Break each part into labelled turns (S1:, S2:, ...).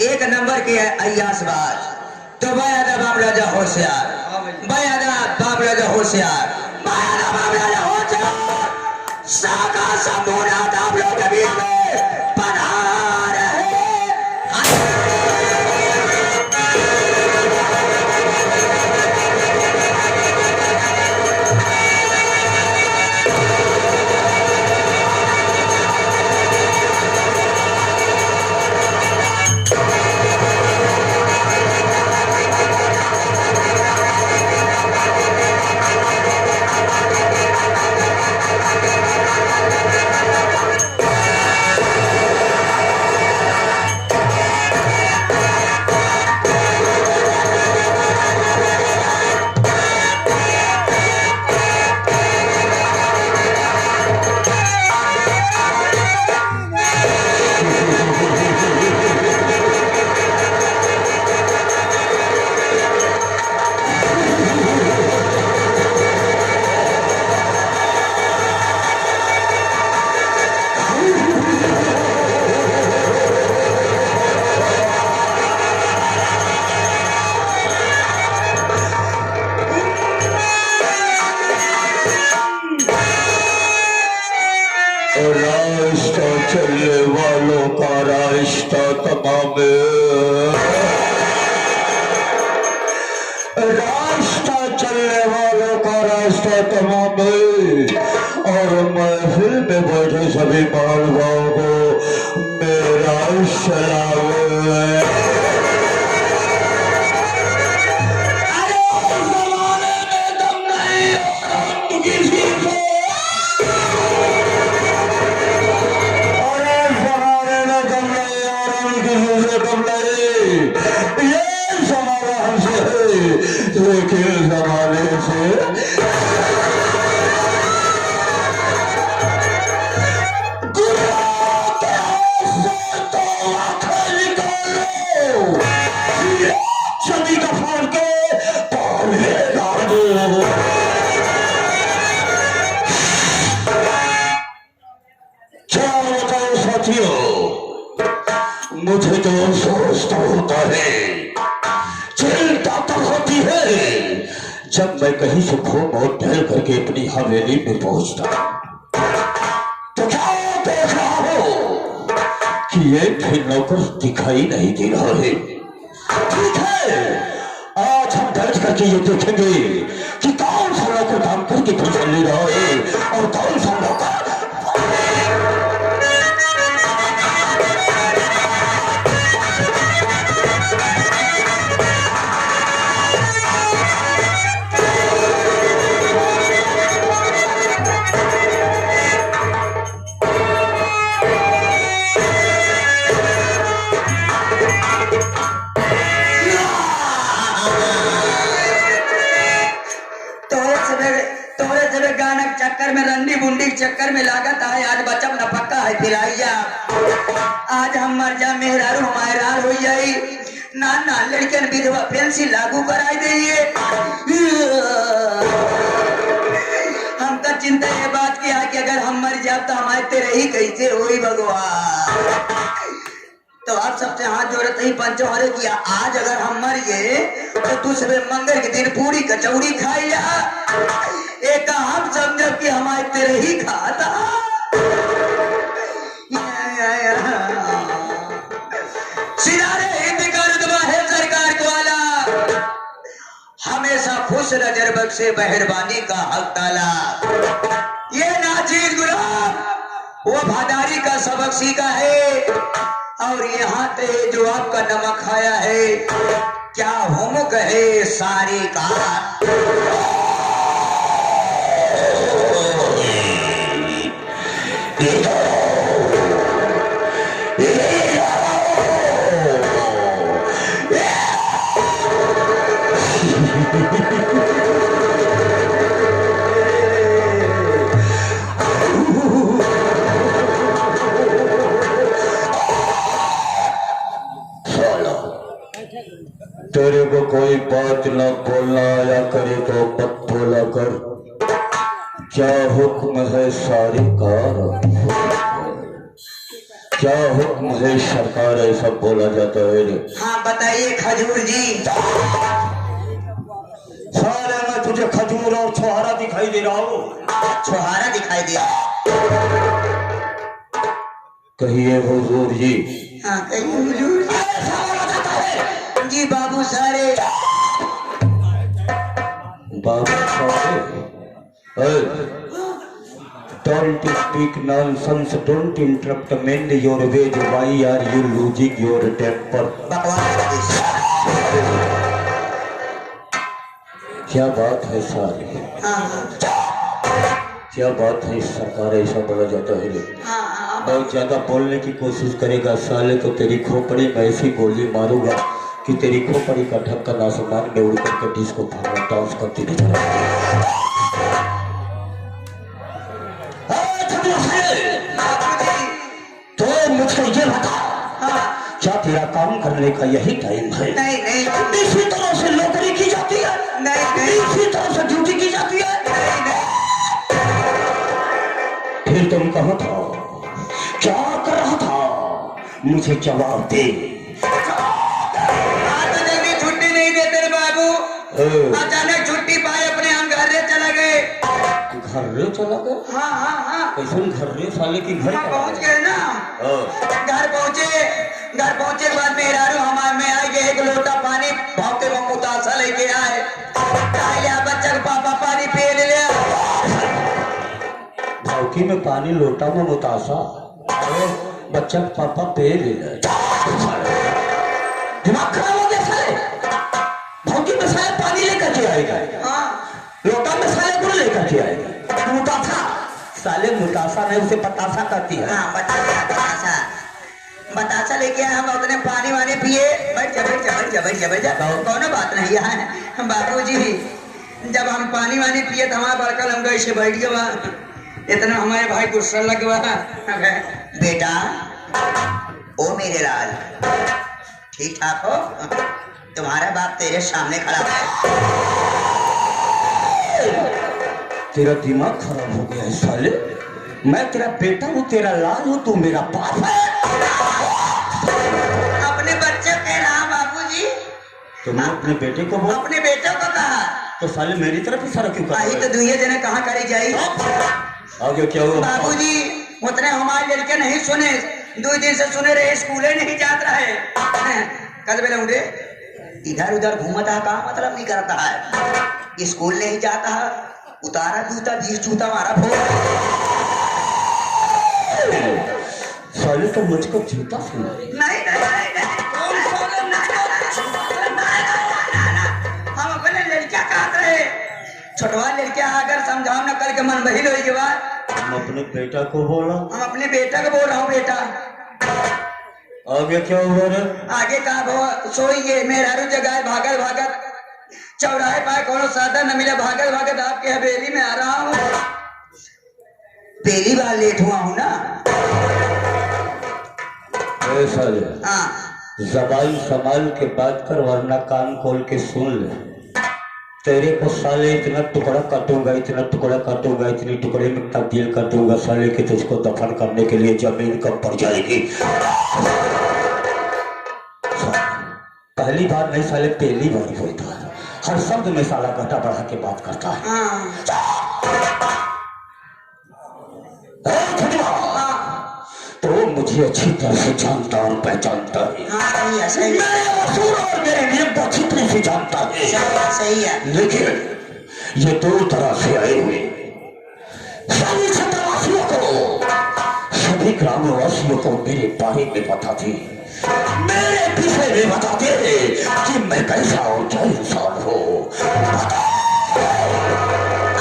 S1: एक नंबर के अयासबाज। तो बयादा बाप राजा होशियार, बयादा बाप राजा होशियार, बयादा बाप राजा होशियार। साका संपूर्ण आप लोग के बीच में पधार है।
S2: रास्ता चलने वालों का रास्ता तमाम, रास्ता चलने वालों का रास्ता तमाम, और महफिल में बैठे सभी मालवाओं को मेरा सलाम। लेकिन जमाने से सभी का फोन के क्या बताओ साथियों, मुझे जो सोचता होता है, चिंता तो होती है जब मैं कहीं से घूम और टहल करके अपनी हवेली में पहुंचता तो क्या देख रहा हो कि ये फिर नौकर दिखाई नहीं दे रहा है। ठीक है, आज हम दर्ज करके ये देखेंगे कि कौन सा नौकर काम करके पैसा ले रहा है और कौन सा नौकर
S1: चक्कर में रंडी बुंडी चक्कर में लागत है। आज बचम न पक्का है फिराइया, आज हम मर जा मेहरारू हमारे हो जाई ना ना लड़कियन विधवा पेंशन लागू कराई दिए। हम तो चिंता ये बात की है कि अगर हम मर जाए तो हमारे तेरे ही कैसे होई भगवान। तो आप सबसे हाथ जोड़ते ही पंचोहरे किया, आज अगर हम मर गए तो दूसरे मंगल के दिन पूरी कचौड़ी खाई जा। एक हम समझो कि हमारे तेरे ही खाता। सिरारे हिंद का रुतबा है सरकार को आला, हमेशा खुश नजर बख्शे मेहरबानी का हक ताला। ये नाचीज गुलाम वो भादारी का सबक सीखा है, और यहाँ पे जो आपका नमक खाया है क्या होमक है सारी का।
S2: तेरे को कोई बात न बोलना आया करे तो मत बोला कर, क्या हुक्म है सारी कार। क्या हुक्म है सरकार, ऐसा बोला जाता है रे?
S1: हाँ बताइए खजूर जी।
S2: साले मैं तुझे खजूर और छुहारा दिखाई दे रहा हूँ।
S1: छुहारा दिखाई दिया?
S2: कहिए हुजूर जी।
S1: हाँ कहिए हुजूर जी।
S2: ऐसा बोला जाता है
S1: जी बाबू सारे।
S2: बाबू सारे। Don't speak nonsense. Don't interrupt men your way. Why are you losing your temper?
S1: बकवास।
S2: क्या बात है सारे?
S1: हाँ
S2: क्या बात है सरकार, ऐसा बोला जाता है रे?
S1: हाँ।
S2: बहुत ज्यादा बोलने की कोशिश करेगा साले तो तेरी खोपड़ी में ऐसी गोली मारूंगा कि तेरी खोपड़ी का ढक्कन आसमान में उड़ करके डिस्को भागना डांस करती नजर आएगी। तो मुझे ये बता, क्या तेरा काम करने का यही टाइम है?
S1: नहीं नहीं।
S2: इसी तरह से नौकरी की जाती है?
S1: नहीं नहीं।
S2: इसी तरह से ड्यूटी की जाती है?
S1: नहीं नहीं।
S2: फिर तुम कहाँ था, क्या कर रहा था? मुझे जवाब दे।
S1: आज तो जल्दी छुट्टी नहीं देते रे बाबू। अचानक छुट्टी पाए अपने हम घर चला गए।
S2: घर रे चला गए?
S1: हाँ हाँ हाँ।
S2: कैसे घर रे साले की घर
S1: पहुंच गए ना। घर पहुंचे के बाद मेहरारू हमारे में आए गए, एक लोटा पानी भावते में मुतासा लेके आए। लिया बच्चा का पापा पानी पी लिया।
S2: भावकी में पानी लोटा में मुतासा, बच्चा का पापा पे ले ले। दिमाग खराब हो गया साले। भावकी में साले पानी लेकर के आएगा,
S1: हाँ
S2: लोटा में साले गुड़ लेकर के आएगा। मुतासा साले, मुतासा नहीं उसे बतासा कहती है।
S1: हाँ बतासा बतासा लेके आए। हम उतने पानी वानी पिए। बैठ जा बैठ जा बैठ जा बैठ जा बैठ जा। कौनो बात नहीं है बाबूजी। जब हम पानी वानी पिए तो हमारा बड़का हम ऐसे बैठ गया। इतना हमारे भाई गुस्सा लग गया। बेटा ओ मेरे लाल, ठीक ठाक हो? तुम्हारा बाप तेरे सामने खड़ा है।
S2: तेरा दिमाग खराब हो गया है साले। मैं तेरा बेटा हूँ, तेरा लाल हूँ, तू मेरा बाप है।
S1: अपने बच्चे के नाम बाबूजी।
S2: तुमने अपने बेटे को बोला?
S1: अपने बेटे को कहा
S2: तो साले मेरी तरफ इशारा क्यों कर रहा है?
S1: तो दुनिया जने कहाँ करी जाई।
S2: आगे क्या हुआ?
S1: बाबूजी उतने हमारे लड़के नहीं सुने। 2 दिन से सुने रहे, स्कूले नहीं जात रहे। कल बेला उठे इधर उधर घूमता है, कहा मतलब नहीं करता है। स्कूल नहीं जाता है, उतारा जूता 20 जूता मारा फोड़।
S2: साले तो मुझको जूता सुना।
S1: नहीं हम अपने लड़कियां कहते रहे। छोटवा लड़कियां अगर समझाओ न करके मन बहिल हो गया।
S2: हम अपने बेटा को बोला?
S1: हम अपने बेटा को बोल रहा हूँ। बेटा
S2: आगे क्या हुआ रे?
S1: आगे कहा सोई गए मेहरारू जगह भागल भागत चौराहे पाए कोनो साधन न मिला। भागल भागत आपके हवेली में आ रहा हूँ। पहली बार लेट हुआ हूँ ना।
S2: साले
S1: हाँ
S2: जबान संभाल के बात कर, वरना कान खोल के सुन ले। तेरे को साले इतना टुकड़ा काटूंगा, इतना टुकड़ा काटूंगा, इतने टुकड़े में तब्दील कर दूंगा साले कि तुझको दफन करने के लिए जमीन कम पड़ जाएगी। पहली बार नहीं साले, पहली बार बोलता है। हर शब्द में साला घटा बढ़ा के बात करता है। तो मुझे अच्छी तरह से जानता और पहचानता है। मेरे वसूल और मेरे लिए अच्छी तरह से जानता है।
S1: सही है।
S2: लेकिन ये 2 तरह से आए हुए सभी क्षेत्रवासियों को, सभी ग्रामवासियों को मेरे बारे में बताते, मेरे विषय में बताते कि मैं कैसा और क्या इंसान हूँ।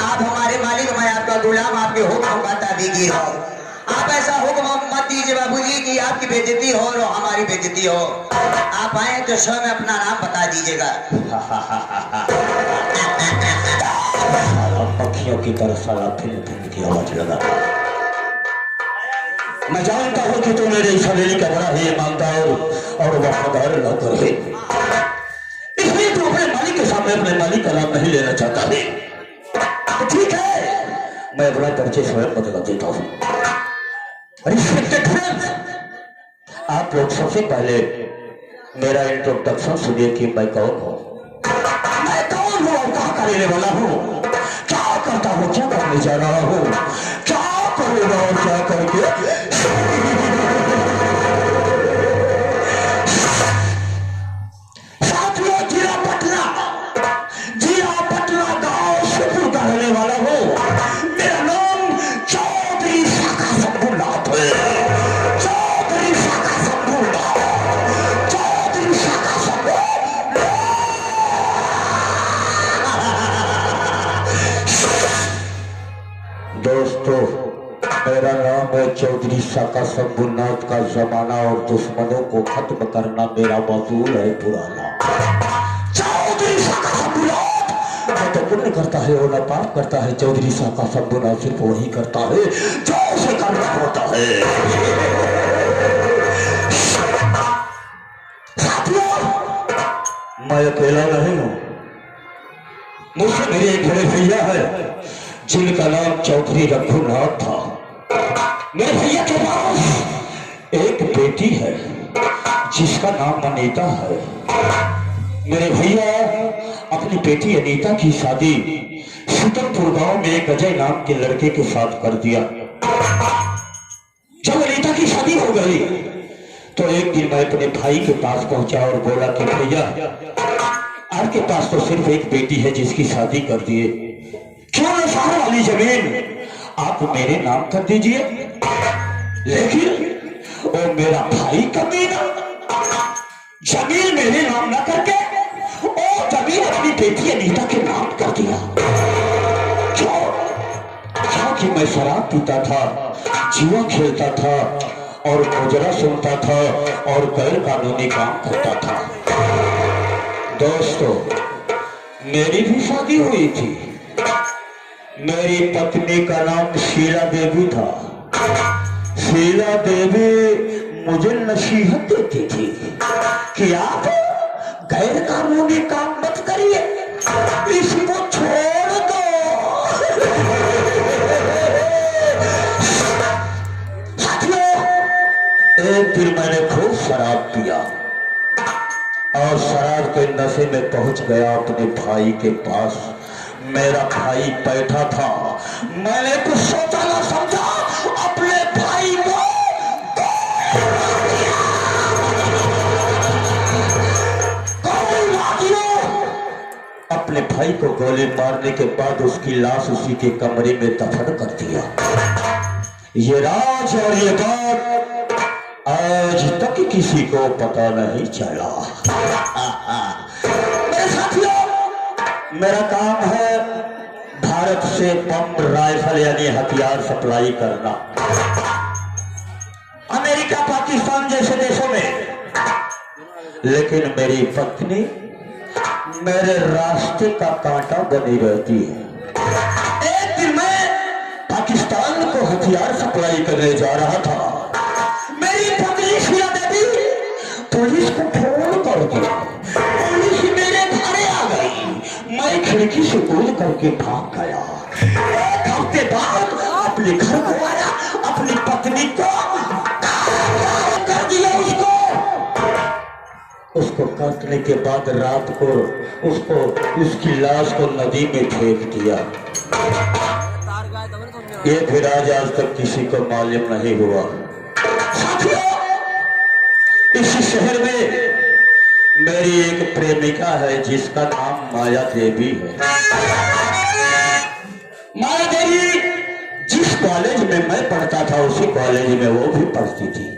S1: आप हमारे मालिक, मैं आपका गुलाम, आपके हुक्म का ताबीगीर हो। आप ऐसा हुक्म मत दीजिए बाबूजी कि आपकी बेइज्जती हो और हमारी बेइज्जती हो। आप आए तो स्वयं अपना नाम बता दीजिएगा।
S2: पक्षियों की तरह साला फिर की आवाज लगा। मैं जानता हूँ कि तू मेरे इस हवेली का बड़ा ही ईमानदार और वफादार नौकर है, इसलिए तू अपने मालिक के सामने अपने मालिक का नाम नहीं लेना चाहता है। तो ठीक है, मैं अपना दर्जे स्वयं बदला देता हूँ। रिस्पेक्टेड फ्रेंड्स, आप लोग सबसे पहले मेरा इंट्रोडक्शन सुनिए कि मैं कौन हूँ। मैं कौन हूँ और कहाँ का रहने वाला हूँ, क्या करता हूँ, क्या करने जा रहा हूँ, क्या करूँगा और क्या करके। साथियों, जिला पटना गांव शिवपुर का रहने वाला हूँ। मेरा नाम चौधरी शाखा शंभूनाथ है। चौधरी शाखा शंभूनाथ, चौधरी शाखा शंभूनाथ। दोस्तों, मेरा नाम है चौधरी शाखा शंभूनाथ का जमाना और दुश्मनों को खत्म करना मेरा मजदूर है पुराना। चौधरी शाखा शंभूनाथ न तो पुण्य करता है और न पाप करता है। चौधरी शाखा शंभूनाथ सिर्फ वही करता है जो उसे करना होता है। साथियों, मैं अकेला नहीं हूं, मुझसे मेरे एक बड़े भैया है जिनका नाम चौधरी रघुनाथ था। मेरे भैया के पास एक बेटी है जिसका नाम अनीता है। मेरे भैया अपनी बेटी अनीता की शादी शीतलपुर गांव में एक अजय नाम के लड़के के साथ कर दिया। जब अनीता की शादी हो गई तो एक दिन मैं अपने भाई के पास पहुंचा और बोला कि भैया, आपके पास तो सिर्फ एक बेटी है जिसकी शादी कर दिए, क्यों न शहर वाली जमीन आप मेरे नाम कर दीजिए। लेकिन वो मेरा भाई कमीना जमीन मेरे नाम न करके वो जमीन अपनी बेटी अनीता के नाम कर दिया। क्योंकि मैं शराब पीता था, जुआ खेलता था और मुजरा सुनता था और गैर कानूनी काम करता था। दोस्तों, मेरी भी शादी हुई थी। मेरी पत्नी का नाम शीला देवी था। शीला देवी मुझे नसीहत देती थी कि आप गैर कानूनी काम मत करिए, इसको छोड़ दो। साथियों, एक दिन मैंने खूब शराब पिया और शराब के नशे में पहुंच गया अपने भाई के पास। मेरा भाई बैठा था, मैंने कुछ सोचा ना समझा अपने भाई को अपने भाई को गोली मारने के बाद उसकी लाश उसी के कमरे में दफन कर दिया। ये राज और ये बात आज तक किसी को पता नहीं चला। मेरे साथियों, मेरा काम है भारत से बम राइफल यानी हथियार सप्लाई करना अमेरिका, पाकिस्तान जैसे देशों में। लेकिन मेरी पत्नी मेरे रास्ते का कांटा बनी रहती है। एक दिन मैं पाकिस्तान को हथियार सप्लाई करने जा रहा था। मेरी पत्नी शीला देवी पुलिस को फोन कर दिया। पुलिस मेरे घरे आ गई। मैं खिड़की से कूद करके भाग गया। एक हफ्ते बाद अपने घर को आया, अपनी पत्नी को कर दिया। उसको काटने के बाद रात को उसकी लाश को नदी में फेंक दिया। ये फिर आज तक किसी को मालूम नहीं हुआ। साथियों, इस शहर में मेरी एक प्रेमिका है जिसका नाम माया देवी है। माया देवी जिस कॉलेज में मैं पढ़ता था उसी कॉलेज में वो भी पढ़ती थी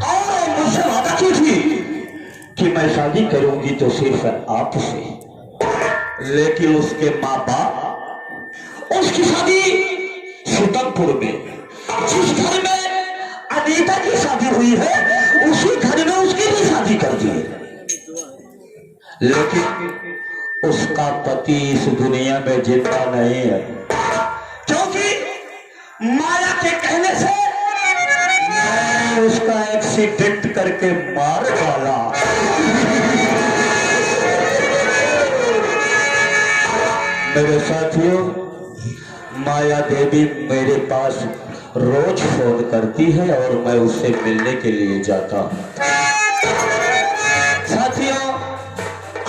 S2: और मुझसे वादा की थी कि मैं शादी करूंगी तो सिर्फ आपसे। लेकिन उसके माँ बाप उसकी शादी शीतलपुर में, जिस घर में अनीता की शादी हुई है उसी घर में उसकी भी शादी कर दी। लेकिन उसका पति इस दुनिया में जिंदा नहीं है, क्योंकि माया के कहने से मैं उसका एक्सीडेंट करके मार डाला। मेरे साथियों, माया देवी मेरे पास रोज फोन करती है और मैं उससे मिलने के लिए जाता हूँ। साथियों,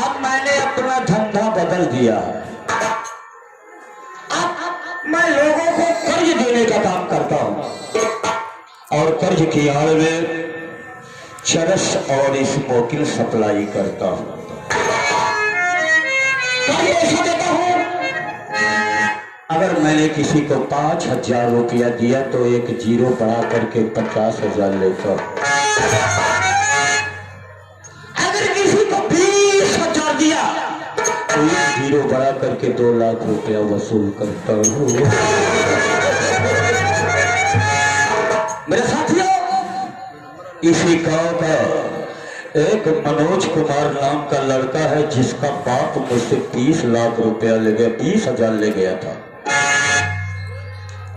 S2: अब मैंने अपना धंधा बदल दिया है। अब मैं लोगों को कर्ज देने का काम करता हूँ और कर्ज की आड़ में चरस और स्मोकिंग सप्लाई करता हूँ। ऐसा देता हूँ, अगर मैंने किसी को 5,000 रुपया दिया तो एक जीरो बढ़ा करके 50,000 लेता हूँ। अगर किसी को 20,000 दिया तो एक जीरो बढ़ा करके 2 लाख रुपया वसूल करता हूँ। मेरे साथियों, इसी गांव का एक मनोज कुमार नाम का लड़का है जिसका बाप मुझसे 30 लाख रुपया ले गया, 20,000 ले गया था।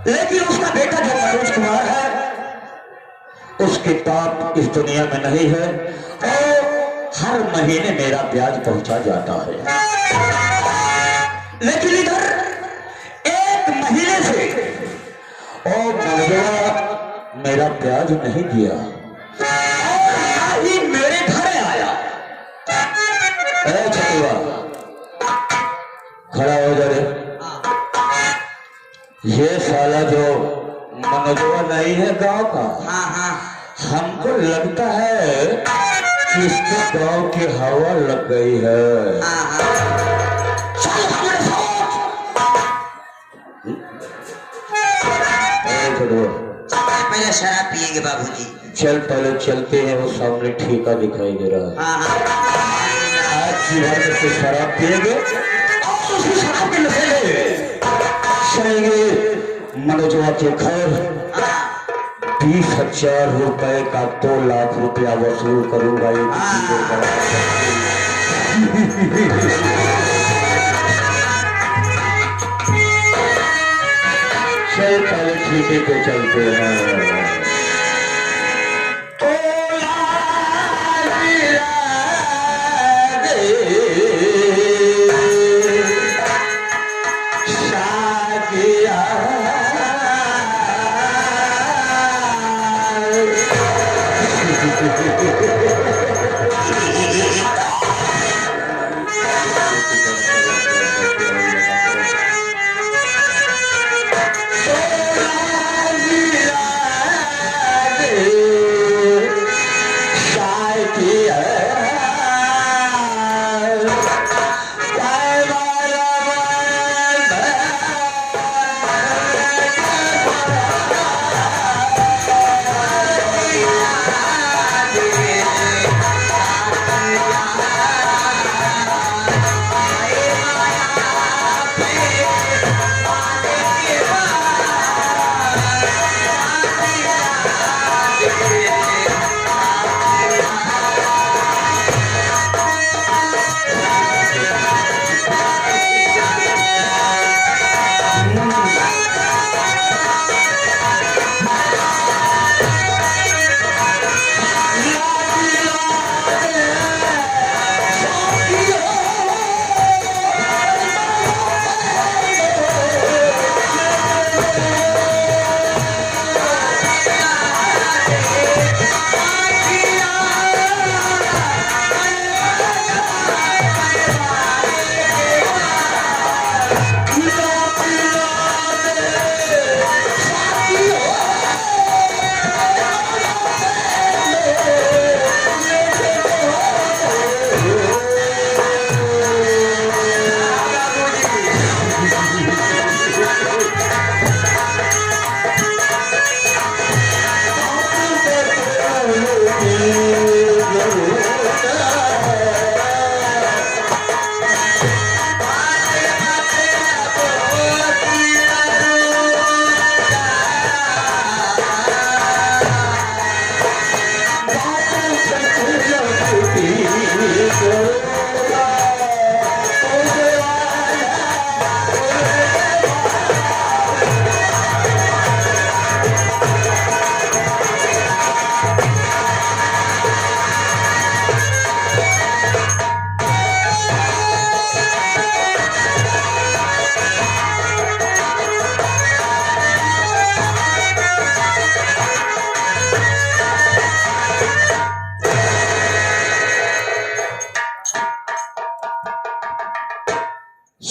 S2: लेकिन उसका बेटा जो मनोज कुमार है, उसके बाप इस दुनिया में नहीं है और हर महीने मेरा ब्याज पहुंचा जाता है। लेकिन इधर एक महीने से और मनोज मेरा ब्याज नहीं दिया और ही मेरे घर आया। छुआ, खड़ा हो जा रे। ये साला जो मनोजवा नहीं है गांव का, हमको लगता है कि इसके गांव की हवा लग गई है। चल हमारे साथ।
S1: पहले शराब पिएंगे बाबूजी।
S2: चल पहले चलते हैं, वो सामने ठेका दिखाई दे रहा है। आज की रात में कुछ शराब पिएंगे और उसी शराब के नशे चलेंगे मनोजवा के घर। 20,000 रुपए का 2 लाख रुपया वसूल करूंगा। चल पहले ठेके पे चलते हैं।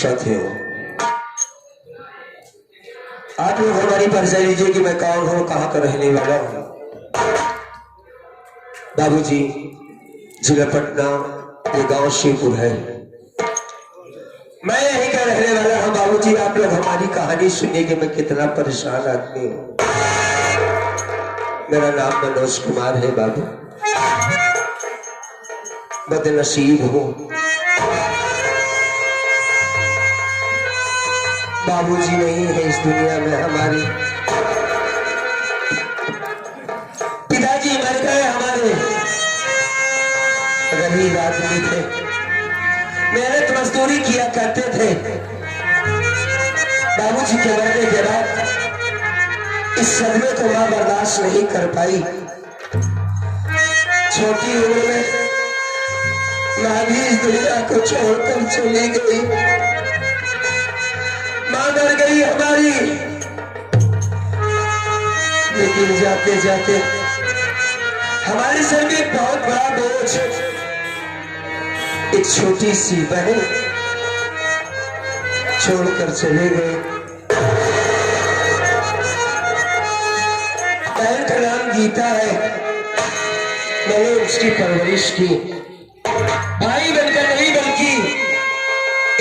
S3: साथियों, आप लोग हमारी परिचय लीजिए कि मैं कौन हूँ, कहाँ का रहने वाला हूँ। बाबूजी, जिला पटना, ये गांव शिवपुर है। मैं यहीं का रहने वाला हूँ। बाबूजी, आप लोग हमारी कहानी सुनिए कि मैं कितना परेशान आदमी हूँ। मेरा नाम मनोज कुमार है बाबू। बदनसीब हूँ। बाबूजी नहीं है इस दुनिया में हमारी। पिताजी मर गए हमारे। गरीब आदमी थे, मेहनत मजदूरी किया करते थे। बाबूजी के मरने के बाद इस सदमे को मां बर्दाश्त नहीं कर पाई। छोटी उम्र में मां भी इस दुनिया को छोड़कर चली गई। मां मर गई हमारी, लेकिन जाते जाते हमारे सर में एक बहुत बड़ा बोझ, एक छोटी सी बहन छोड़कर चले गए। बहन का नाम गीता है। मैंने उसकी परवरिश की, भाई बनकर नहीं बल्कि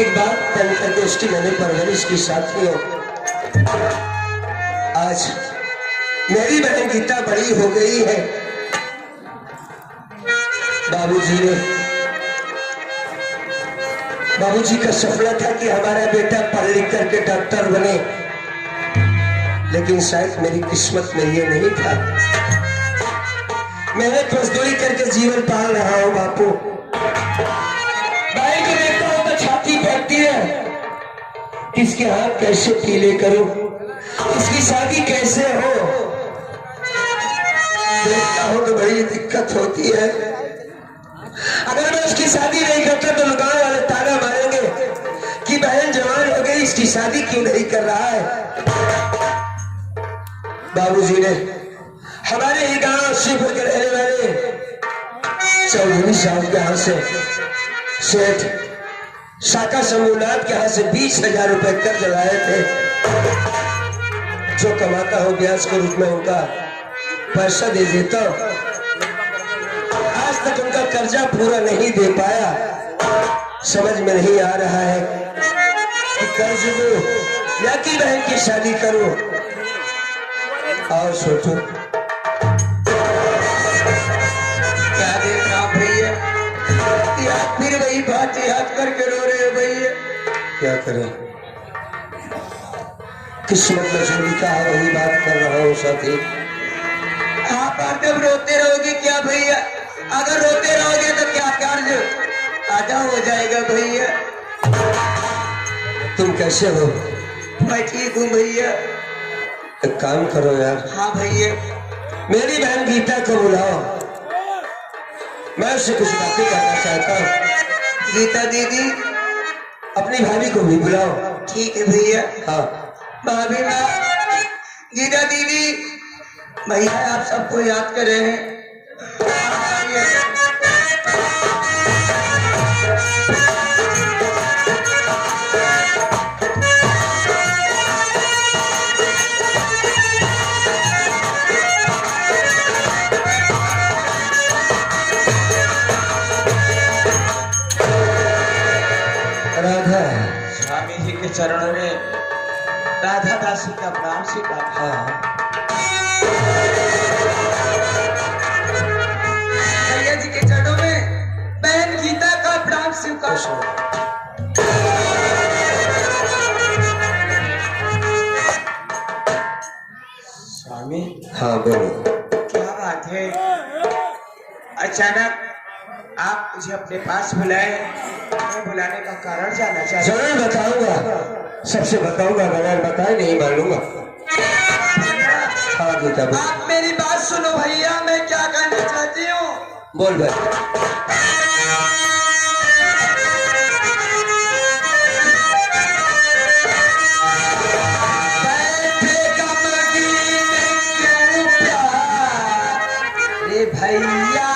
S3: एक बात बनकर के उसकी मैंने परवरिश की। साथियों, आज मेरी बहन गीता बड़ी हो गई है। बाबूजी का सपना था कि हमारा बेटा पढ़ लिख करके डॉक्टर बने, लेकिन शायद मेरी किस्मत में ये नहीं था। मैंने मजदूरी करके जीवन पाल रहा हूँ बापू। भाई को देखता हूँ तो छाती फटती है, किसके हाथ कैसे पीले करूं, इसकी शादी कैसे हो। देखता हूँ तो बड़ी दिक्कत होती है। अगर मैं उसकी शादी नहीं करता तो गांव वाले ताना मारेंगे कि बहन जवान हो गई, इसकी शादी क्यों नहीं कर रहा है। बाबूजी ने हमारे ही गांव शिवपुर के रहने वाले चौधरी साहब के यहाँ से सेठ शाखा समूहनाथ के यहाँ से 20,000 रुपए कर्ज लाए थे। जो कमाता हो ब्याज के रूप में उनका पैसा दे देता। आज तक उनका कर्जा पूरा नहीं दे पाया। समझ में नहीं आ रहा है कि कर्ज दो या कि बहन की शादी करो। और सोचो
S1: क्या देख रहा भैया, या फिर वही बात याद करके रो रहे हो भैया।
S3: क्या करें, किस्मत में जो लिखा है वही बात कर रहा हूँ साथी।
S1: आप जब रोते रहोगे क्या भैया, अगर रोते रहोगे तो क्या कर्ज आधा हो जाएगा भैया।
S3: तुम कैसे हो?
S1: मैं ठीक हूँ भैया।
S3: एक काम करो यार।
S1: हाँ भैया।
S3: मेरी बहन गीता को बुलाओ, मैं उससे कुछ बातें करना चाहता हूँ।
S1: गीता दीदी,
S3: अपनी भाभी को भी बुलाओ।
S1: ठीक है भैया।
S3: हाँ
S1: भाभी माँ, गीता दीदी, भैया आप सबको याद कर रहे हैं।
S3: राधा,
S1: स्वामी जी के चरणों में राधा दासी का प्रणाम स्वीकार।
S3: हाँ
S1: भैया जी के चरणों में बहन गीता का प्रणाम स्वीकार। स्वामी,
S3: हाँ बोलो।
S1: क्या बात है, अचानक आप मुझे अपने पास बुलाए। मैं बुलाने का कारण जानना चाहता हूँ।
S3: जरूर बताऊंगा, सबसे बताऊंगा, बगैर बताए नहीं मानूंगा। हाँ गीता बोल।
S1: आप मेरी बात सुनो भैया, मैं क्या कहना चाहती हूँ।
S3: बोल भाई।
S1: भैया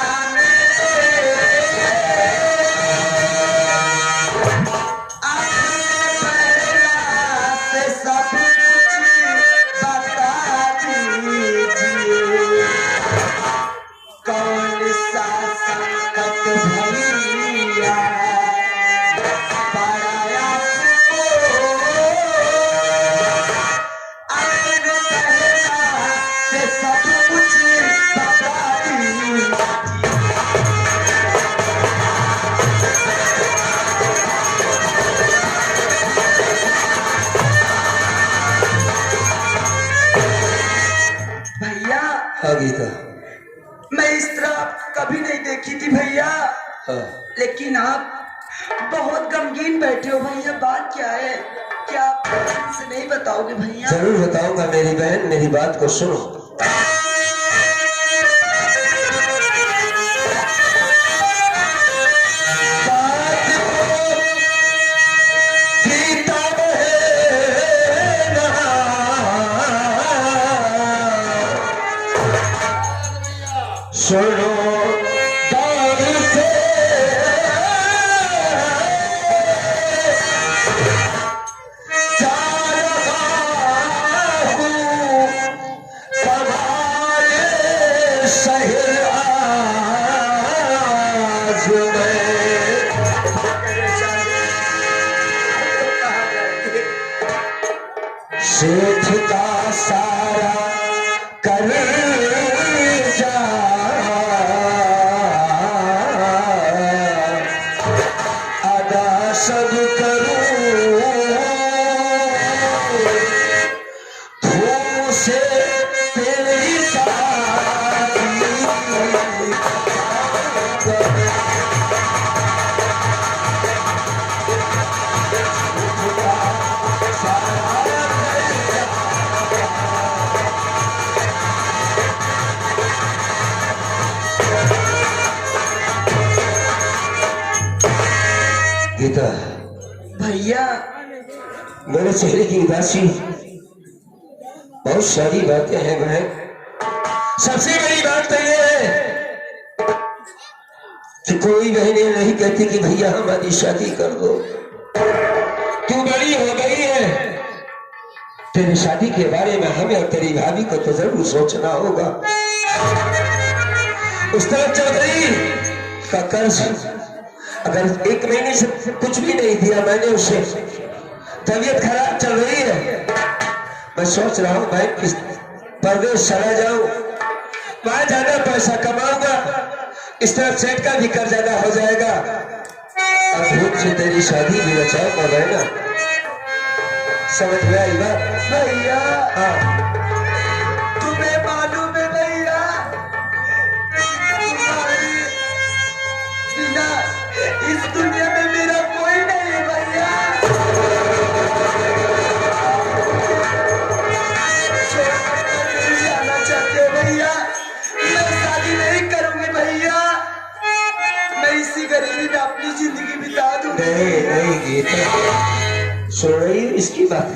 S4: लेकिन आप बहुत गमगीन बैठे हो भैया, बात क्या है? क्या आप से नहीं बताओगे भैया?
S3: जरूर बताऊंगा मेरी बहन, मेरी बात को सुनो। सुनो दौर से जा रहा हूँ तुम्हारे शहर आज मैं सेठ का सारा कर सब करूं धूम से तेरी शादी गीता
S4: भैया
S3: मेरे चेहरे की उदासी बहुत सारी बातें हैं बहन। सबसे बड़ी बात तो ये है कि कोई बहन ये नहीं कहती कि भैया हमारी शादी कर दो, तू बड़ी हो गई है, तेरी शादी के बारे में हमें और तेरी भाभी को तो जरूर सोचना होगा। उस तरफ चौधरी का कर्ज अगर 1 महीने से कुछ भी नहीं दिया मैंने उसे, तबीयत खराब चल रही है, मैं सोच रहा हूँ भाई किस परदेश चला जाऊं, वहां ज्यादा पैसा कमाऊंगा, इस तरफ सेठ का भी कर्ज ज्यादा हो जाएगा और धूप से तेरी शादी भी बचाऊंगा बहना। समझ में आई बात?
S4: भैया
S3: हाँ
S4: तुम्हें मालूम है भैया, तुम्हारी बिना इस दुनिया में मेरा कोई नहीं है भैया। नहीं जाना चाहते हो भैया? मैं शादी नहीं करूंगी भैया, मैं इसी गरीबी में अपनी जिंदगी बिता दूंगी।
S3: नहीं नहीं गीता सुन रही है इसकी बात?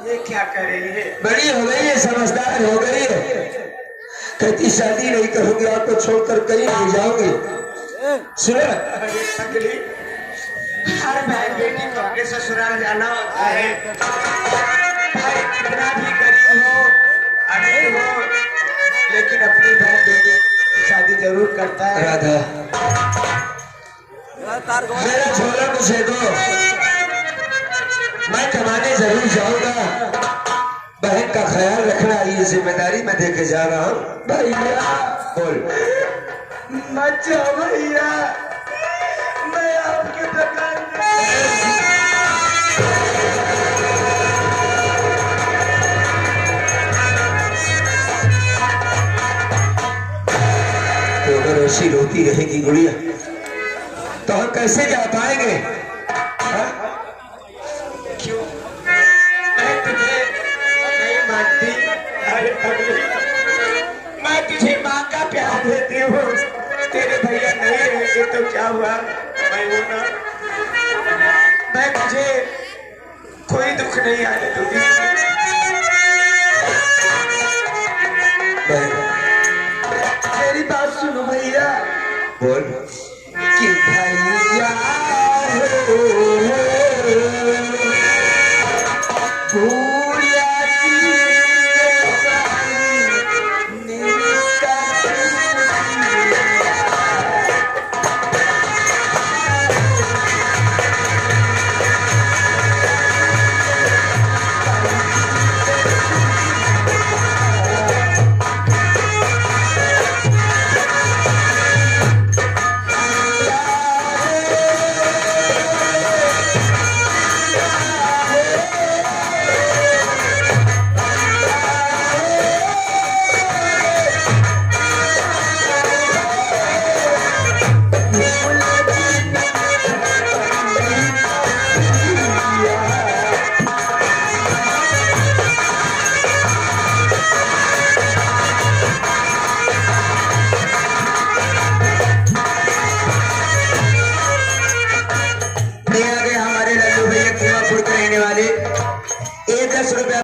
S4: ये क्या कर रही है?
S3: बड़ी हो गई है, समझदार हो गई है, कहती शादी नहीं करूंगी, आपको छोड़कर कहीं नहीं जाऊंगी। सुना
S4: हर बहन बेटी को अपने ससुराल जाना होता है, भाई कितना भी गरीब हो अमीर हो, लेकिन अपनी बहन बेटी शादी जरूर करता है।
S3: राधा मेरा छोरा मुझे दो, मैं कमाने जरूर जाऊंगा, बहन का ख्याल रखना ये जिम्मेदारी मैं देके जा रहा हूँ।
S4: भैया
S3: बोल।
S4: मत जाओ भैया, मैं आपके बगैर
S3: तो अगर ऐसी रोती रहेगी गुड़िया तो हम कैसे जा पाएंगे? हाँ?
S4: क्यों? मैं तुझे नहीं मानती, अरे पगली, मैं तुझे माँ का प्यार देती हूँ, तेरे भैया नहीं रहेंगे तो क्या हुआ? मैं हूं ना, मैं तुझे कोई दुख नहीं आने दूंगी। मेरी बात सुनो भैया।
S3: बोल।
S4: कि भैया भूलिया की मेरी
S1: ये 10 रुपया